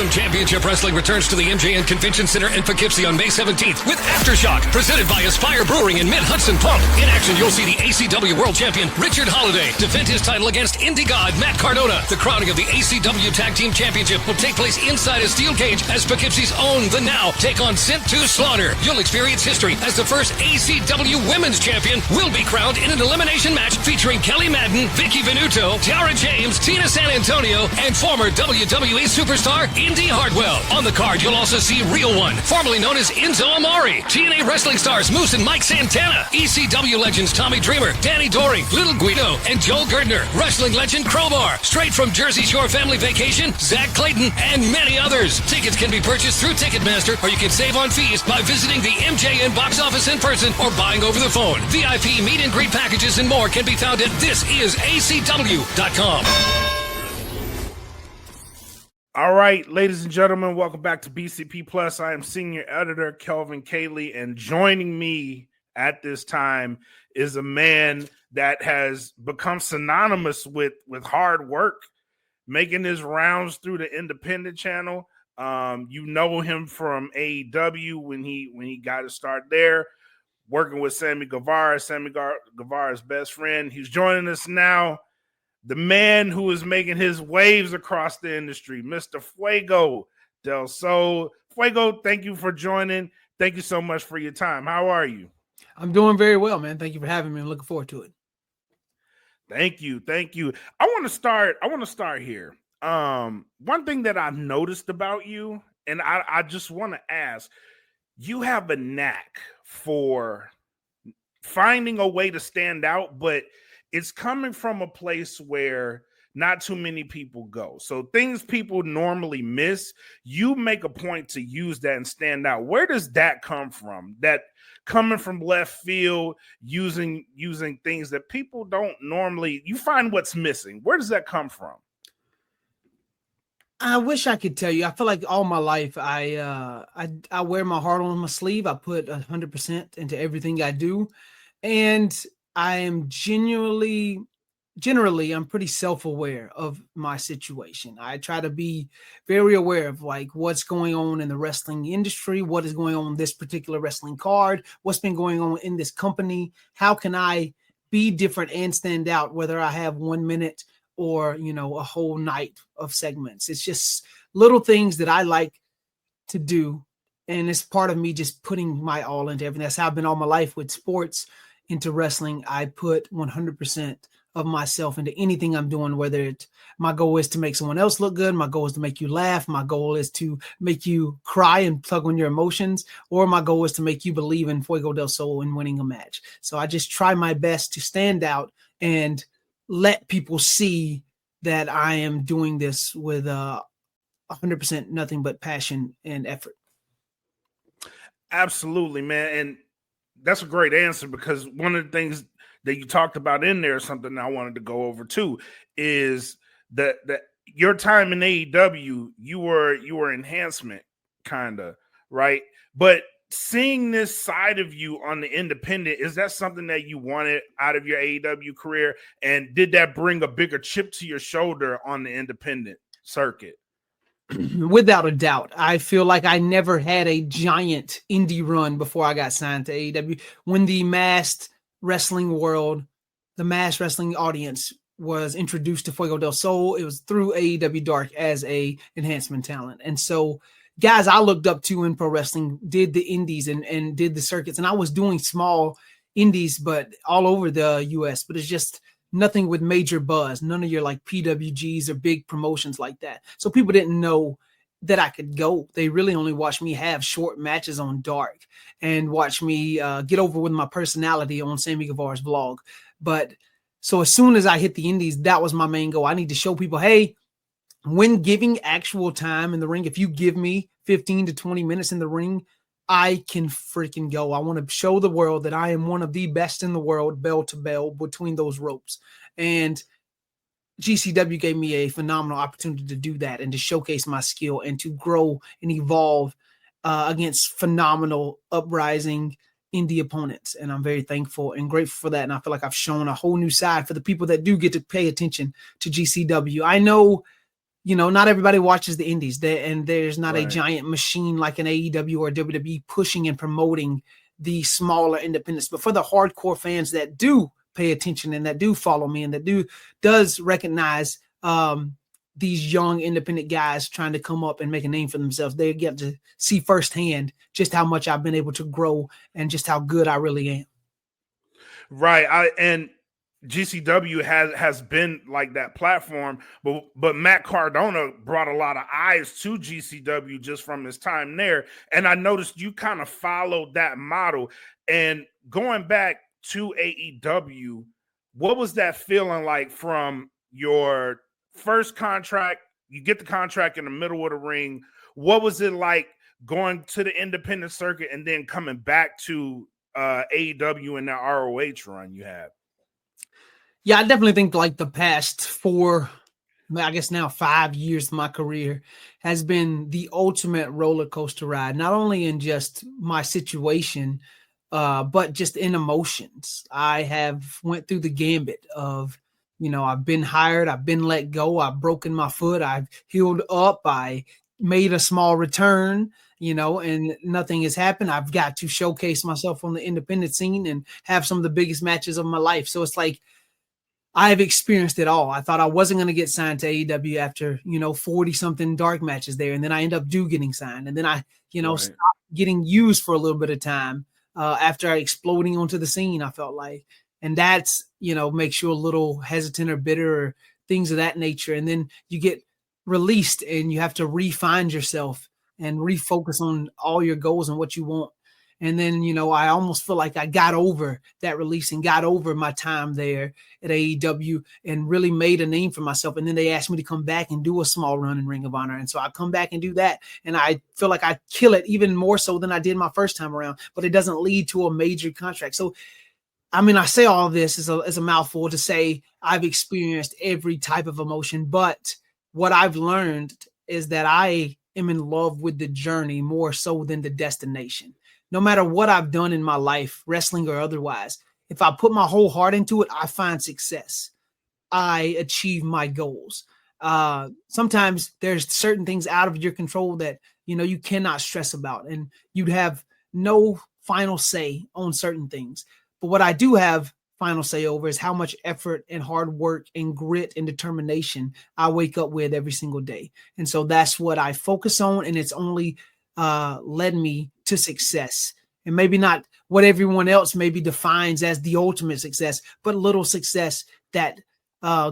Awesome Championship Wrestling returns to the MJN Convention Center in Poughkeepsie on May 17th with Aftershock, presented by Aspire Brewing and Mid-Hudson Pump. In action, you'll see the ACW World Champion Richard Holliday defend his title against Indie God Matt Cardona. The crowning of the ACW Tag Team Championship will take place inside a steel cage as Poughkeepsie's own The Now take on Sent to Slaughter. You'll experience history as the first ACW Women's Champion will be crowned in an elimination match featuring Kelly Madden, Vicky Venuto, Tiara James, Tina San Antonio, and former WWE superstar Indi Hartwell. On the card, you'll also see Real One, formerly known as Enzo Amore, TNA wrestling stars Moose and Mike Santana, ECW legends Tommy Dreamer, Danny Doring, Little Guido, and Joel Gertner, wrestling legend Crowbar, straight from Jersey Shore Family Vacation, Zach Clayton, and many others. Tickets can be purchased through Ticketmaster, or you can save on fees by visiting the MJN box office in person or buying over the phone. VIP meet and greet packages and more can be found at thisisacw.com. All right, ladies and gentlemen, welcome back to BCP Plus. I am senior editor Kelvin Cayley, and joining me at this time is a man that has become synonymous with hard work, making his rounds through the independent channel. You know him from AEW when he got to start there, working with Sammy Guevara, Guevara's best friend. He's joining us now. The man who is making his waves across the industry, Mr. Fuego Del Sol. Fuego, thank you for joining. Thank you so much for your time. How are you? I'm doing very well, man. Thank you for having me. I'm looking forward to it. Thank you. I want to start here. One thing that I've noticed about you, and I just want to ask, you have a knack for finding a way to stand out, but it's coming from a place where not too many people go. So things people normally miss, you make a point to use that and stand out. Where does that come from? That coming from left field, using things that people don't normally, you find what's missing. Where does that come from? I wish I could tell you. I feel like all my life I wear my heart on my sleeve. I put 100% into everything I do. And I am generally, I'm pretty self-aware of my situation. I try to be very aware of like what's going on in the wrestling industry, what is going on this particular wrestling card, what's been going on in this company. How can I be different and stand out, whether I have 1 minute or, a whole night of segments. It's just little things that I like to do. And it's part of me just putting my all into everything. That's how I've been all my life with sports. Into wrestling, I put 100% of myself into anything I'm doing, whether my goal is to make someone else look good, my goal is to make you laugh, my goal is to make you cry and plug on your emotions, or my goal is to make you believe in Fuego del Sol and winning a match. So I just try my best to stand out and let people see that I am doing this with 100% nothing but passion and effort. Absolutely, man. And that's a great answer, because one of the things that you talked about in there, something I wanted to go over too, is that your time in AEW, you were enhancement, kind of, right? But seeing this side of you on the independent, is that something that you wanted out of your AEW career? And did that bring a bigger chip to your shoulder on the independent circuit? Without a doubt. I feel like I never had a giant indie run before I got signed to AEW. When the mass wrestling world, the mass wrestling audience was introduced to Fuego del Sol, it was through AEW Dark as a enhancement talent. And so guys I looked up to in pro wrestling did the indies and did the circuits. And I was doing small indies, but all over the US, but it's just nothing with major buzz, none of your like PWGs or big promotions like that. So people didn't know that I could go. They really only watched me have short matches on Dark and watch me get over with my personality on Sammy Guevara's vlog. But so as soon as I hit the indies, that was my main goal. I need to show people, hey, when giving actual time in the ring, if you give me 15 to 20 minutes in the ring, I can freaking go. I want to show the world that I am one of the best in the world, bell to bell, between those ropes. And GCW gave me a phenomenal opportunity to do that and to showcase my skill and to grow and evolve against phenomenal uprising indie opponents. And I'm very thankful and grateful for that. And I feel like I've shown a whole new side for the people that do get to pay attention to GCW. I know not everybody watches the indies, and there's not a Right. giant machine like an AEW or WWE pushing and promoting the smaller independents. But for the hardcore fans that do pay attention and that do follow me and that does recognize these young independent guys trying to come up and make a name for themselves, they get to see firsthand just how much I've been able to grow and just how good I really am. Right. And GCW has been like that platform, but Matt Cardona brought a lot of eyes to GCW just from his time there. And I noticed you kind of followed that model. And going back to AEW, what was that feeling like from your first contract? You get the contract in the middle of the ring. What was it like going to the independent circuit and then coming back to AEW and that ROH run you had? Yeah, I definitely think like the past 5 years of my career has been the ultimate roller coaster ride, not only in just my situation, but just in emotions. I have went through the gambit of, I've been hired, I've been let go, I've broken my foot, I've healed up, I made a small return, and nothing has happened. I've got to showcase myself on the independent scene and have some of the biggest matches of my life. So it's like, I've experienced it all. I thought I wasn't going to get signed to AEW after, 40 something dark matches there. And then I end up getting signed. And then I, Right. stopped getting used for a little bit of time after exploding onto the scene, I felt like. And that's, makes you a little hesitant or bitter or things of that nature. And then you get released and you have to re-find yourself and refocus on all your goals and what you want. And then, I almost feel like I got over that release and got over my time there at AEW and really made a name for myself. And then they asked me to come back and do a small run in Ring of Honor. And so I come back and do that. And I feel like I kill it even more so than I did my first time around, but it doesn't lead to a major contract. So, I say all of this as a mouthful to say I've experienced every type of emotion, but what I've learned is that I am in love with the journey more so than the destination. No matter what I've done in my life, wrestling or otherwise, if I put my whole heart into it, I find success. I achieve my goals. Sometimes there's certain things out of your control that, you cannot stress about, and you'd have no final say on certain things. But what I do have final say over is how much effort and hard work and grit and determination I wake up with every single day. And so that's what I focus on. And it's only led me to success, and maybe not what everyone else maybe defines as the ultimate success, but little success that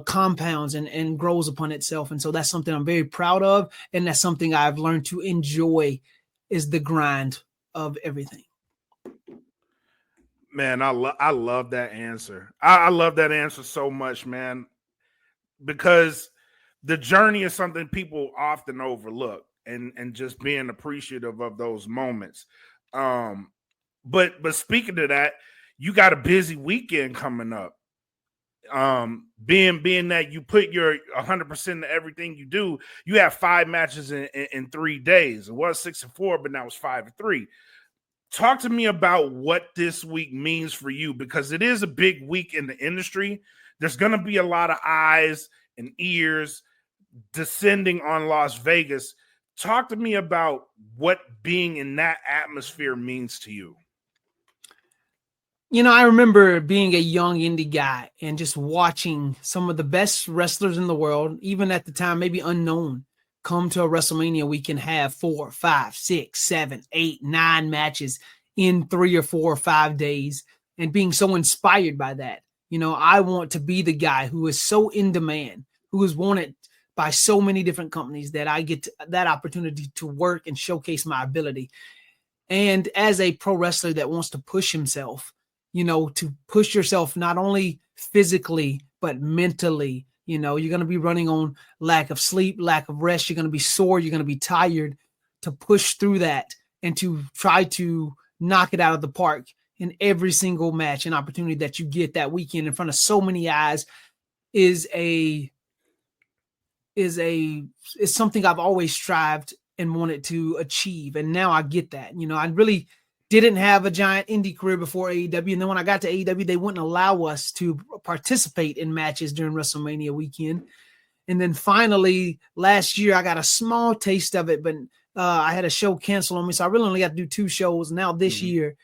compounds and grows upon itself. And so that's something I'm very proud of. And that's something I've learned to enjoy, is the grind of everything. Man, I love that answer. I love that answer so much, man, because the journey is something people often overlook, and just being appreciative of those moments. But speaking of that, you got a busy weekend coming up. Being that you put your 100% into everything you do, you have 5 matches in 3 days. It was 6 and 4, but now it's 5 and 3. Talk to me about what this week means for you, because it is a big week in the industry. There's going to be a lot of eyes and ears descending on Las Vegas. Talk to me about what being in that atmosphere means to you. I remember being a young indie guy and just watching some of the best wrestlers in the world, even at the time, maybe unknown, come to a WrestleMania weekend, have 4, 5, 6, 7, 8, 9 matches in 3 or 4 or 5 days, and being so inspired by that. I want to be the guy who is so in demand, who is wanted by so many different companies, that I get that opportunity to work and showcase my ability. And as a pro wrestler that wants to push himself, to push yourself not only physically, but mentally. You're going to be running on lack of sleep, lack of rest. You're going to be sore. You're going to be tired. To push through that and to try to knock it out of the park in every single match and opportunity that you get that weekend in front of so many eyes is something I've always strived and wanted to achieve. And now I get that. I really didn't have a giant indie career before AEW. And then when I got to AEW, they wouldn't allow us to participate in matches during WrestleMania weekend. And then finally, last year, I got a small taste of it, but I had a show canceled on me. So I really only got to do 2 shows. Now this year,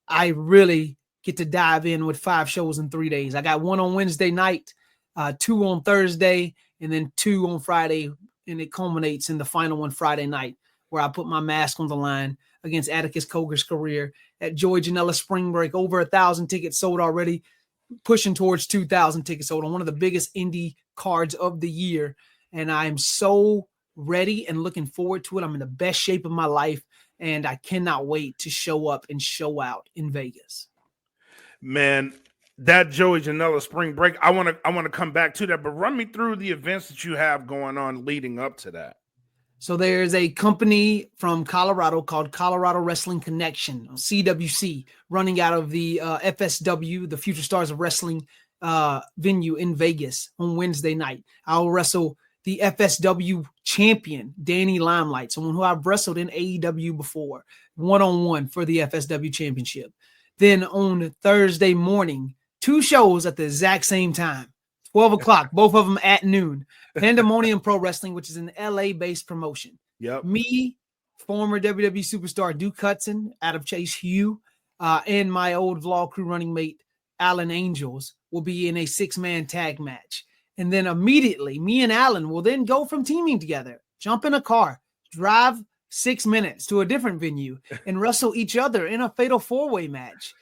I really get to dive in with 5 shows in 3 days. I got 1 on Wednesday night, 2 on Thursday, and then 2 on Friday. And it culminates in the final one Friday night, where I put my mask on the line against Atticus Cogar's career at Joey Janela Spring Break. Over 1,000 tickets sold already, pushing towards 2,000 tickets sold on one of the biggest indie cards of the year. And I am so ready and looking forward to it. I'm in the best shape of my life, and I cannot wait to show up and show out in Vegas. Man, that Joey Janela Spring Break, I want to come back to that, but run me through the events that you have going on leading up to that. So there's a company from Colorado called Colorado Wrestling Connection, CWC, running out of the FSW, the Future Stars of Wrestling venue in Vegas on Wednesday night. I'll wrestle the FSW champion, Danny Limelight, someone who I've wrestled in AEW before, one-on-one for the FSW championship. Then on Thursday morning, 2 shows at the exact same time, 12 o'clock, both of them at noon. Pandemonium Pro Wrestling, which is an LA-based promotion. Yep. Me, former WWE superstar Duke Hudson out of Chase Hugh, and my old vlog crew running mate, Alan Angels, will be in a 6-man tag match. And then immediately, me and Alan will then go from teaming together, jump in a car, drive 6 minutes to a different venue, and wrestle each other in a fatal 4-way match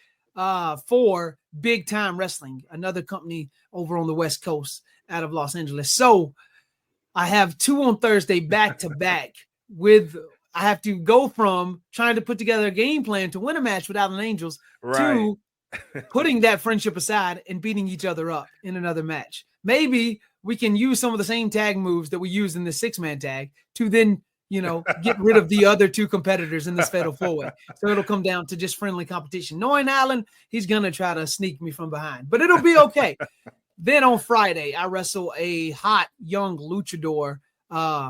for Big Time Wrestling, another company over on the West Coast out of Los Angeles. So I have 2 on Thursday back to back I have to go from trying to put together a game plan to win a match with Alan Angels to putting that friendship aside and beating each other up in another match. Maybe we can use some of the same tag moves that we use in the 6-man tag to then, get rid of the other 2 competitors in this fatal 4-way. So it'll come down to just friendly competition. Knowing Alan, he's going to try to sneak me from behind, but it'll be okay. Then on Friday, I wrestle a hot young luchador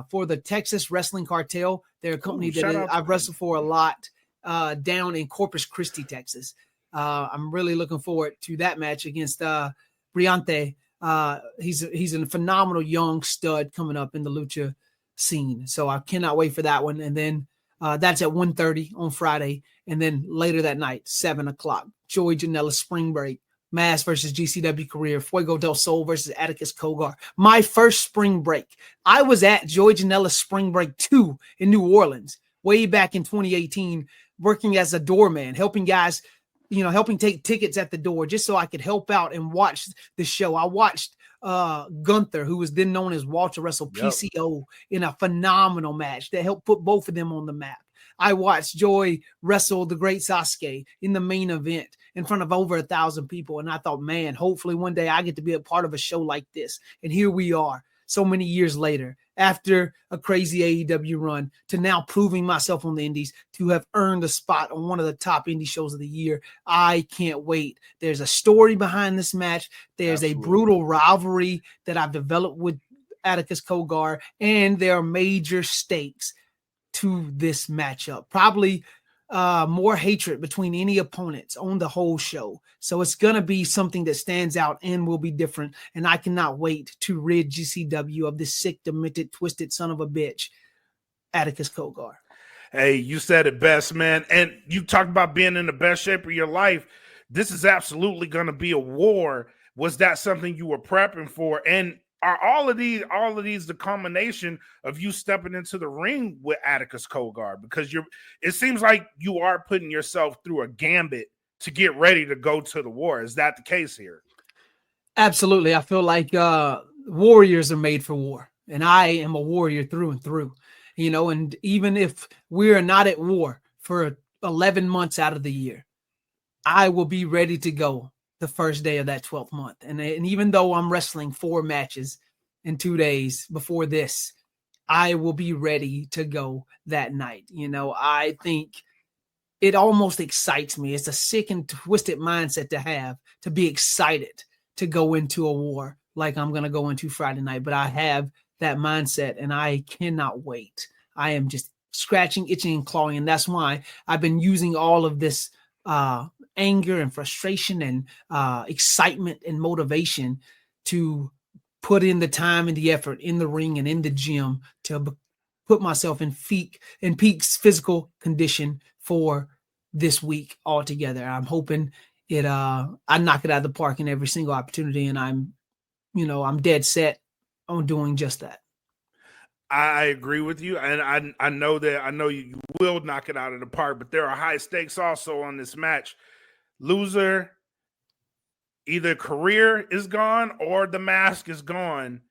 for the Texas Wrestling Cartel. They're a company that I've wrestled for a lot down in Corpus Christi, Texas. I'm really looking forward to that match against Briante. He's a phenomenal young stud coming up in the lucha scene. So I cannot wait for that one. And then that's at 1:30 on Friday. And then later that night, 7 o'clock, Joey Janela Spring Break, Mass versus GCW Career, Fuego del Sol versus Atticus Cogar. My first spring break. I was at Joey Janela Spring Break 2 in New Orleans way back in 2018, working as a doorman, helping guys, helping take tickets at the door just so I could help out and watch the show. I watched Gunther, who was then known as Walter, wrestle PCO in a phenomenal match that helped put both of them on the map. I watched Joy wrestle the great Sasuke in the main event in front of over 1,000 people. And I thought, man, hopefully one day I get to be a part of a show like this. And here we are so many years later, after a crazy AEW run, to now proving myself on the indies, to have earned a spot on one of the top indie shows of the year. I can't wait. There's a story behind this match. There's a brutal rivalry that I've developed with Atticus Cogar, and there are major stakes to this matchup. Probably more hatred between any opponents on the whole show. So it's going to be something that stands out and will be different. And I cannot wait to rid GCW of this sick, demented, twisted son of a bitch, Atticus Cogar. Hey, you said it best, man. And you talked about being in the best shape of your life. This is absolutely going to be a war. Was that something you were prepping for? And are all of these the combination of you stepping into the ring with Atticus Cogar? Because it seems like you are putting yourself through a gambit to get ready to go to the war. Is that the case here? Absolutely. I feel like warriors are made for war, and I am a warrior through and through, and even if we're not at war for 11 months out of the year, I will be ready to go the first day of that 12th month. And even though I'm wrestling 4 matches in 2 days before this, I will be ready to go that night. I think it almost excites me. It's a sick and twisted mindset to have, to be excited to go into a war like I'm going to go into Friday night. But I have that mindset and I cannot wait. I am just scratching, itching, and clawing. And that's why I've been using all of this anger and frustration and excitement and motivation to put in the time and the effort in the ring and in the gym to put myself in peak physical condition for this week altogether. I'm hoping I knock it out of the park in every single opportunity, and I'm dead set on doing just that. I agree with you, and I know you will knock it out of the park, but there are high stakes also on this match. Loser, either career is gone or the mask is gone.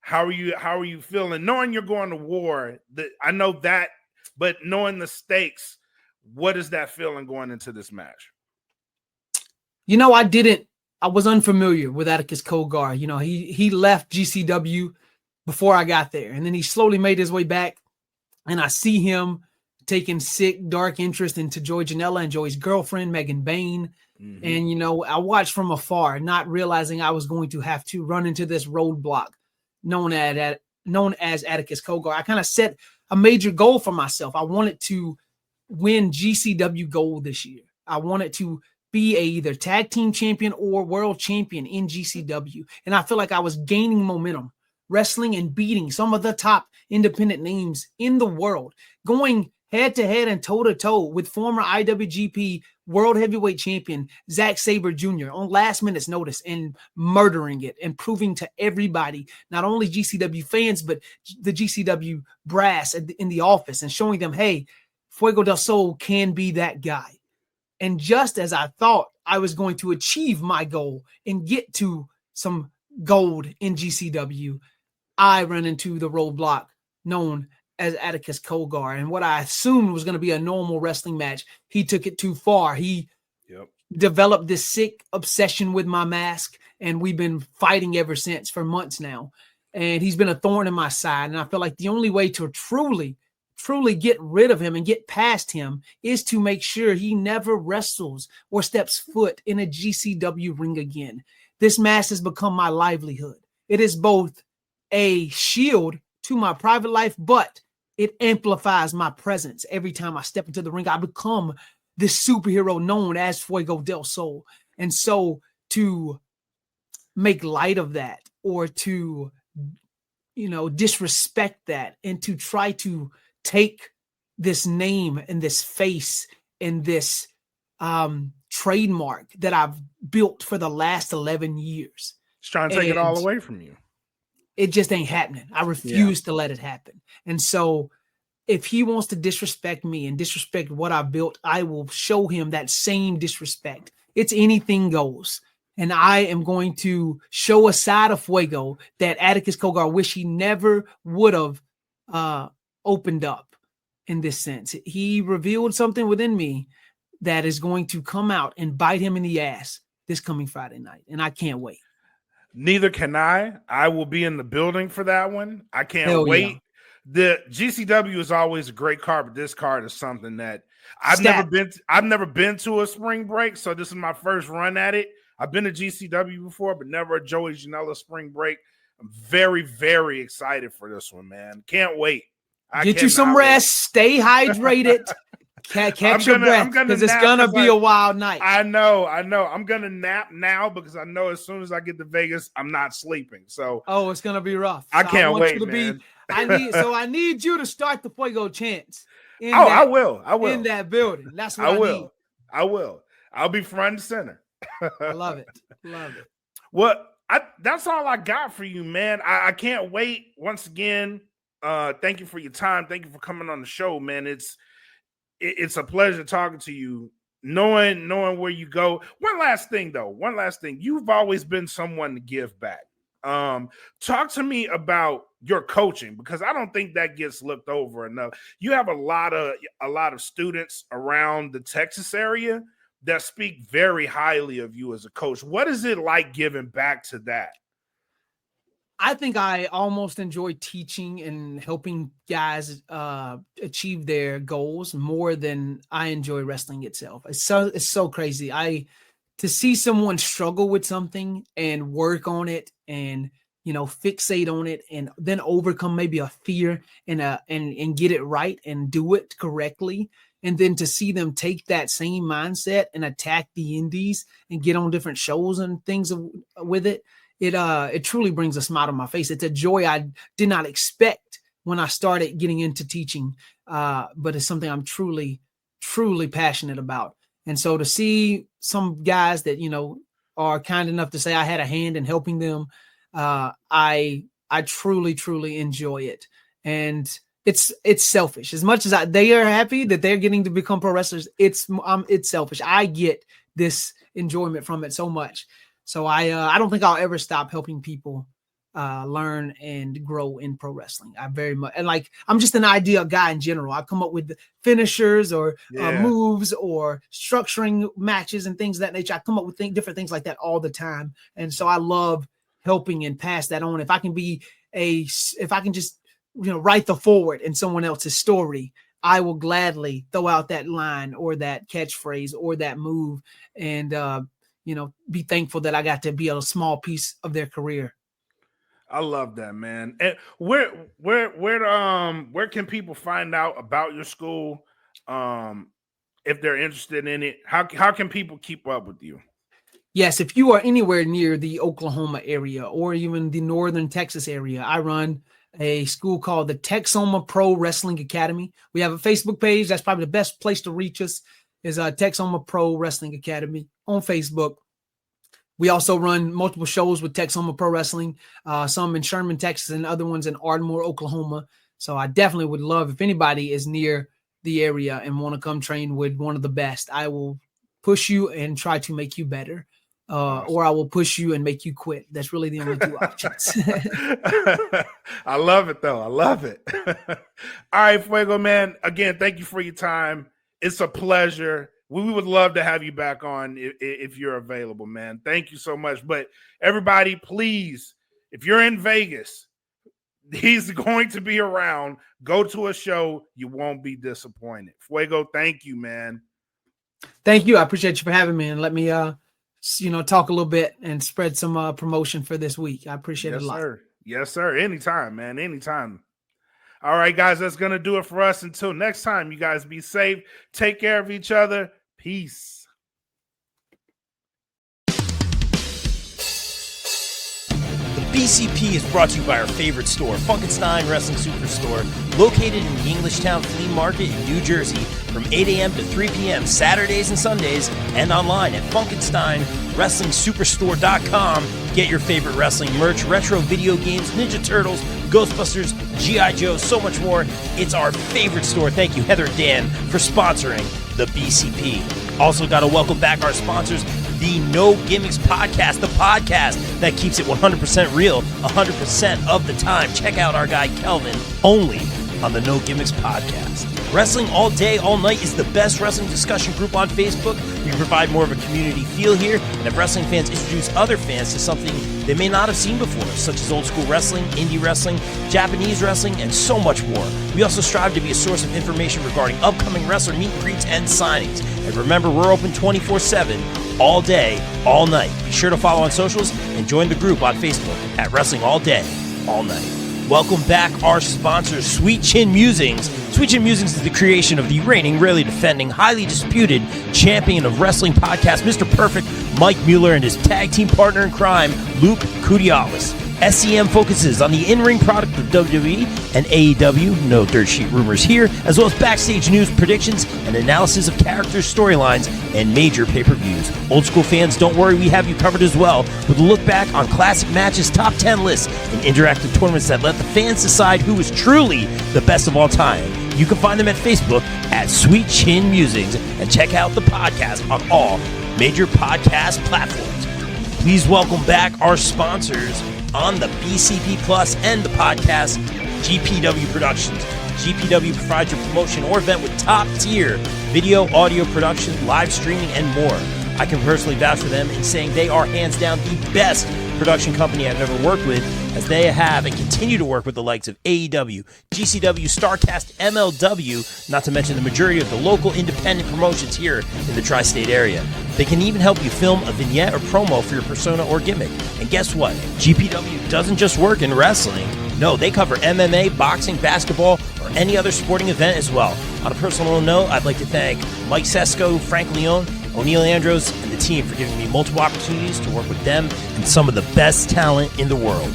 How are you feeling? Knowing you're going to war, I know that, but knowing the stakes, what is that feeling going into this match? I was unfamiliar with Atticus Cogar. He left GCW before I got there, and then he slowly made his way back, and I see him taking sick, dark interest into Joey Janela and Joey's girlfriend, Megan Bain. Mm-hmm. And, I watched from afar, not realizing I was going to have to run into this roadblock known as Atticus Cogar. I kind of set a major goal for myself. I wanted to win GCW gold this year. I wanted to be either tag team champion or world champion in GCW. And I feel like I was gaining momentum, wrestling and beating some of the top independent names in the world, going head to head and toe to toe with former IWGP World Heavyweight Champion Zack Sabre Jr. on last minute's notice and murdering it and proving to everybody, not only GCW fans, but the GCW brass in the office, and showing them, hey, Fuego del Sol can be that guy. And just as I thought I was going to achieve my goal and get to some gold in GCW, I ran into the roadblock known as Atticus Cogar. And what I assumed was going to be a normal wrestling match, he took it too far. He developed this sick obsession with my mask, and we've been fighting ever since for months now. And he's been a thorn in my side. And I feel like the only way to truly get rid of him and get past him is to make sure he never wrestles or steps foot in a GCW ring again. This mask has become my livelihood. It is both a shield to my private life, but it amplifies my presence. Every time I step into the ring, I become this superhero known as Fuego del Sol. And so to make light of that, or to, disrespect that, and to try to take this name and this face and this trademark that I've built for the last 11 years. It's trying to take it all away from you. It just ain't happening. I refuse to let it happen. And so if he wants to disrespect me and disrespect what I built, I will show him that same disrespect. It's anything goes. And I am going to show a side of Fuego that Atticus Cogar wish he never would have opened up in this sense. He revealed something within me that is going to come out and bite him in the ass this coming Friday night. And I can't wait. Neither can I. I will be in the building for that one. I can't wait. Yeah. The GCW is always a great card, but this card is something that I've never been to a spring break, so this is my first run at it. I've been to GCW before, but never a Joey Janela spring break. I'm very, very excited for this one, man. Can't wait. Get you some rest. Stay hydrated. Catch your breath, because it's gonna be a wild night. I know. I'm gonna nap now because I know as soon as I get to Vegas, I'm not sleeping. So it's gonna be rough. I can't wait, man. I need you to start the Fuego chants. I will in that building. That's what I will. I'll be front and center. I love it. Well, that's all I got for you, man. I can't wait. Once again, thank you for your time. Thank you for coming on the show, man. It's a pleasure talking to you, knowing where you go. One last thing. You've always been someone to give back. Talk to me about your coaching, because I don't think that gets looked over enough. You have a lot of students around the Texas area that speak very highly of you as a coach. What is it like giving back to that? I think I almost enjoy teaching and helping guys achieve their goals more than I enjoy wrestling itself. It's so crazy. To see someone struggle with something and work on it and fixate on it and then overcome maybe a fear and get it right and do it correctly. And then to see them take that same mindset and attack the indies and get on different shows and things with it. it truly brings a smile to my face. It's a joy I did not expect when I started getting into teaching, but it's something I'm truly passionate about. And so to see some guys that, are kind enough to say I had a hand in helping them, I truly enjoy it. And it's selfish. As much as they are happy that they're getting to become pro wrestlers, it's selfish. I get this enjoyment from it so much. So I don't think I'll ever stop helping people learn and grow in pro wrestling. I very much, and I'm just an idea guy in general. I come up with the finishers or moves or structuring matches and things of that nature. I come up with different things like that all the time. And so I love helping and pass that on. If I can just, write the forward in someone else's story, I will gladly throw out that line or that catchphrase or that move and, be thankful that I got to be a small piece of their career. I love that, man. And where can people find out about your school? If they're interested in it, how can people keep up with you? Yes, if you are anywhere near the Oklahoma area or even the northern Texas area, I run a school called the Texoma Pro Wrestling Academy. We have a Facebook page. That's probably the best place to reach us is Texoma Pro Wrestling Academy on Facebook. We also run multiple shows with Texoma Pro Wrestling, some in Sherman, Texas, and other ones in Ardmore, Oklahoma. So I definitely would love, if anybody is near the area and want to come train with one of the best, I will push you and try to make you better. Awesome. Or I will push you and make you quit. That's really the only two options. I love it, though. I love it. All right, Fuego, man. Again, thank you for your time. It's a pleasure. We would love to have you back on if you're available, man. Thank you so much. But everybody, please, if you're in Vegas, he's going to be around. Go to a show. You won't be disappointed. Fuego, thank you, man. Thank you. I appreciate you for having me and let me talk a little bit and spread some promotion for this week. I appreciate it a lot. Sir. Yes, sir. Anytime, man. Anytime. All right, guys, that's going to do it for us. Until next time, you guys be safe. Take care of each other. Peace. BCP is brought to you by our favorite store, Funkenstein Wrestling Superstore, located in the Englishtown Flea Market in New Jersey from 8 a.m. to 3 p.m. Saturdays and Sundays, and online at FunkensteinWrestlingSuperstore.com. Get your favorite wrestling merch, retro video games, Ninja Turtles, Ghostbusters, G.I. Joe, so much more. It's our favorite store. Thank you, Heather and Dan, for sponsoring the BCP. Also got to welcome back our sponsors, the No Gimmicks Podcast, the podcast that keeps it 100% real 100% of the time. Check out our guy Kelvin, only on the No Gimmicks Podcast. Wrestling All Day, All Night is the best wrestling discussion group on Facebook. We provide more of a community feel here and have wrestling fans introduce other fans to something they may not have seen before, such as old school wrestling, indie wrestling, Japanese wrestling, and so much more. We also strive to be a source of information regarding upcoming wrestler meet and greets and signings. And remember, we're open 24/7, all day, all night. Be sure to follow on socials and join the group on Facebook at Wrestling All Day, All Night. Welcome back our sponsors, Sweet Chin Musings. Sweet Chin Musings is the creation of the reigning, rarely defending, highly disputed champion of wrestling podcast, Mr. Perfect, Mike Mueller, and his tag team partner in crime, Luke Kudialis. SCM focuses on the in-ring product of WWE and AEW, no dirt sheet rumors here, as well as backstage news, predictions, and analysis of characters, storylines, and major pay-per-views. Old school fans, don't worry, we have you covered as well, with a look back on classic matches, top 10 lists, and interactive tournaments that let the fans decide who is truly the best of all time. You can find them at Facebook at Sweet Chin Musings, and check out the podcast on all major podcast platforms. Please welcome back our sponsors on the BCP Plus and the podcast, GPW Productions. GPW provides your promotion or event with top-tier video, audio production, live streaming, and more. I can personally vouch for them in saying they are hands down the best production company I've ever worked with, as they have and continue to work with the likes of AEW, GCW, StarCast, MLW, not to mention the majority of the local independent promotions here in the tri-state area. They can even help you film a vignette or promo for your persona or gimmick. And guess what? GPW doesn't just work in wrestling. No, they cover MMA, boxing, basketball, or any other sporting event as well. On a personal note, I'd like to thank Mike Sesko, Frank Leone, O'Neil Andros, and the the team for giving me multiple opportunities to work with them and some of the best talent in the world.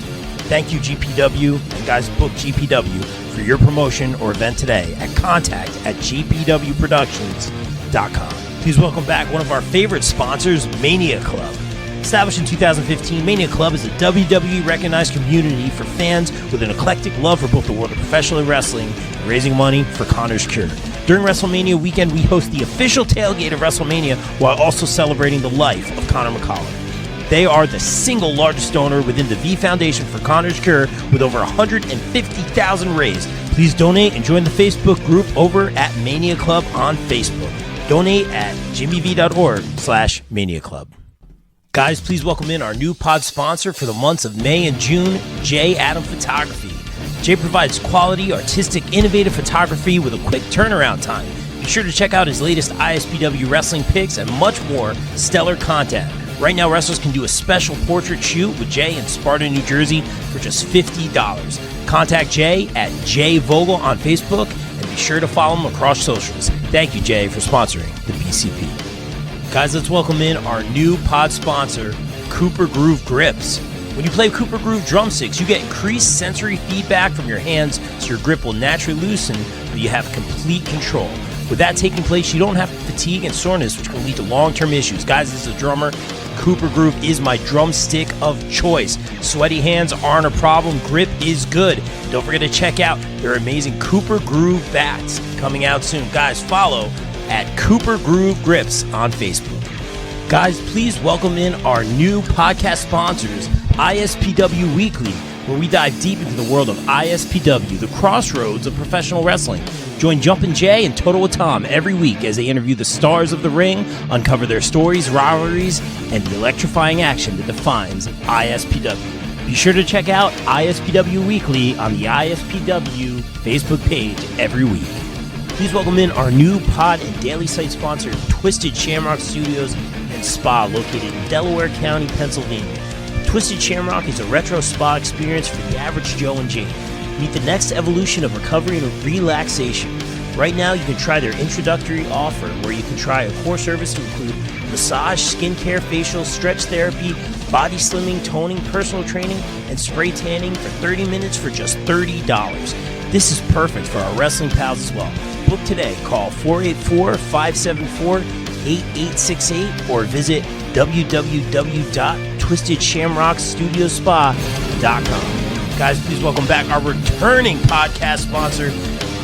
Thank you, GPW, and guys, book GPW for your promotion or event today at contact@gpwproductions.com. Please welcome back one of our favorite sponsors, Mania Club. Established in 2015, Mania Club is a WWE-recognized community for fans with an eclectic love for both the world of professional wrestling and raising money for Connor's Cure. During WrestleMania weekend, we host the official tailgate of WrestleMania while also celebrating the life of Connor McCollum. They are the single largest donor within the V Foundation for Connor's Cure with over $150,000 raised. Please donate and join the Facebook group over at Mania Club on Facebook. Donate at jimmyv.org/Mania Club. Guys, please welcome in our new pod sponsor for the months of May and June, J. Adam Photography. Jay provides quality, artistic, innovative photography with a quick turnaround time. Be sure to check out his latest ISPW wrestling pics and much more stellar content. Right now, wrestlers can do a special portrait shoot with Jay in Sparta, New Jersey for just $50. Contact Jay at Jay Vogel on Facebook and be sure to follow him across socials. Thank you, Jay, for sponsoring the BCP. Guys, let's welcome in our new pod sponsor, Cooper Groove Grips. When you play Cooper Groove drumsticks, you get increased sensory feedback from your hands, so your grip will naturally loosen, but you have complete control. With that taking place, you don't have fatigue and soreness, which can lead to long-term issues. Guys, as a drummer, Cooper Groove is my drumstick of choice. Sweaty hands aren't a problem. Grip is good. Don't forget to check out their amazing Cooper Groove bats coming out soon. Guys, follow at Cooper Groove Grips on Facebook. Guys, please welcome in our new podcast sponsors, ISPW Weekly, where we dive deep into the world of ISPW, the crossroads of professional wrestling. Join Jumpin' Jay and Total with Tom every week as they interview the stars of the ring, uncover their stories, rivalries, and the electrifying action that defines ISPW. Be sure to check out ISPW Weekly on the ISPW Facebook page every week. Please welcome in our new pod and daily site sponsor, Twisted Shamrock Studios and Spa, located in Delaware County, Pennsylvania. Twisted Shamrock is a retro spa experience for the average Joe and Jane. Meet the next evolution of recovery and relaxation. Right now, you can try their introductory offer, where you can try a core service to include massage, skincare, facial, stretch therapy, body slimming, toning, personal training, and spray tanning for 30 minutes for just $30. This is perfect for our wrestling pals as well. Book today. Call 484-574-8868 or visit www.twistedshamrockstudiospa.com. Guys, please welcome back our returning podcast sponsor,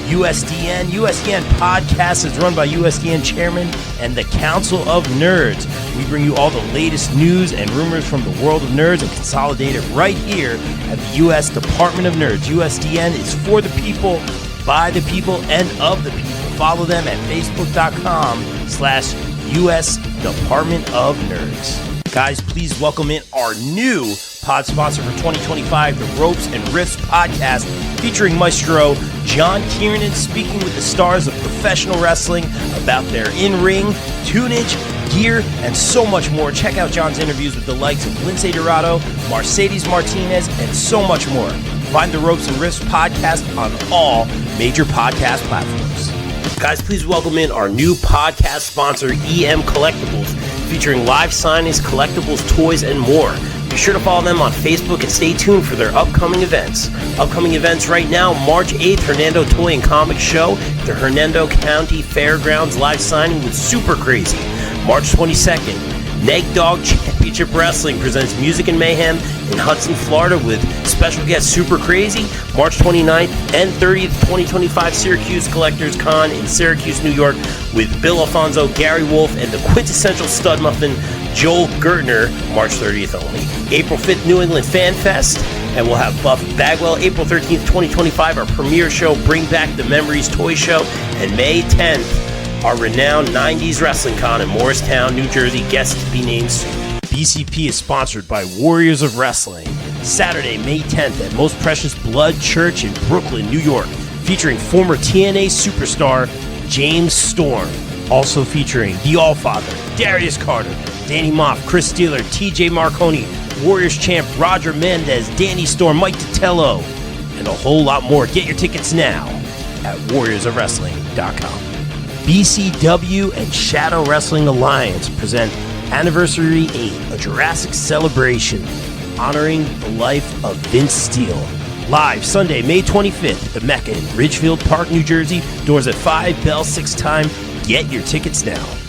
USDN. USDN Podcast is run by USDN Chairman and the Council of Nerds. We bring you all the latest news and rumors from the world of nerds and consolidate it right here at the U.S. Department of Nerds. USDN is for the people, by the people, and of the people. Follow them at facebook.com/US Department of Nerds. Guys, please welcome in our new pod sponsor for 2025, the Ropes and Riffs podcast, featuring Maestro John Kiernan speaking with the stars of professional wrestling about their in-ring, tunage, gear, and so much more. Check out John's interviews with the likes of Lince Dorado, Mercedes Martinez, and so much more. Find the Ropes and Riffs podcast on all major podcast platforms. Guys, please welcome in our new podcast sponsor, EM Collectibles, featuring live signings, collectibles, toys, and more. Be sure to follow them on Facebook and stay tuned for their upcoming events. Upcoming events right now, March 8th, Hernando Toy and Comic Show, the Hernando County Fairgrounds live signing with Super Crazy. March 22nd, Neg Dog Championship Wrestling presents Music and Mayhem in Hudson, Florida with special guest Super Crazy. March 29th and 30th, 2025 Syracuse Collectors Con in Syracuse, New York with Bill Alfonso, Gary Wolf, and the quintessential stud muffin Joel Gertner, March 30th only. April 5th, New England Fan Fest, and we'll have Buff Bagwell. April 13th, 2025, our premiere show, Bring Back the Memories Toy Show, and May 10th, our renowned 90s Wrestling Con in Morristown, New Jersey, guest to be named soon. BCP is sponsored by Warriors of Wrestling. Saturday, May 10th at Most Precious Blood Church in Brooklyn, New York, featuring former TNA superstar James Storm. Also featuring The Allfather, Darius Carter, Danny Moff, Chris Steeler, TJ Marconi, Warriors champ Roger Mendez, Danny Storm, Mike Titello, and a whole lot more. Get your tickets now at warriorsofwrestling.com. BCW and Shadow Wrestling Alliance present Anniversary 8, a Jurassic celebration honoring the life of Vince Steele. Live Sunday, May 25th at the Mecca in Ridgefield Park, New Jersey. Doors at 5, bell 6 time. Get your tickets now.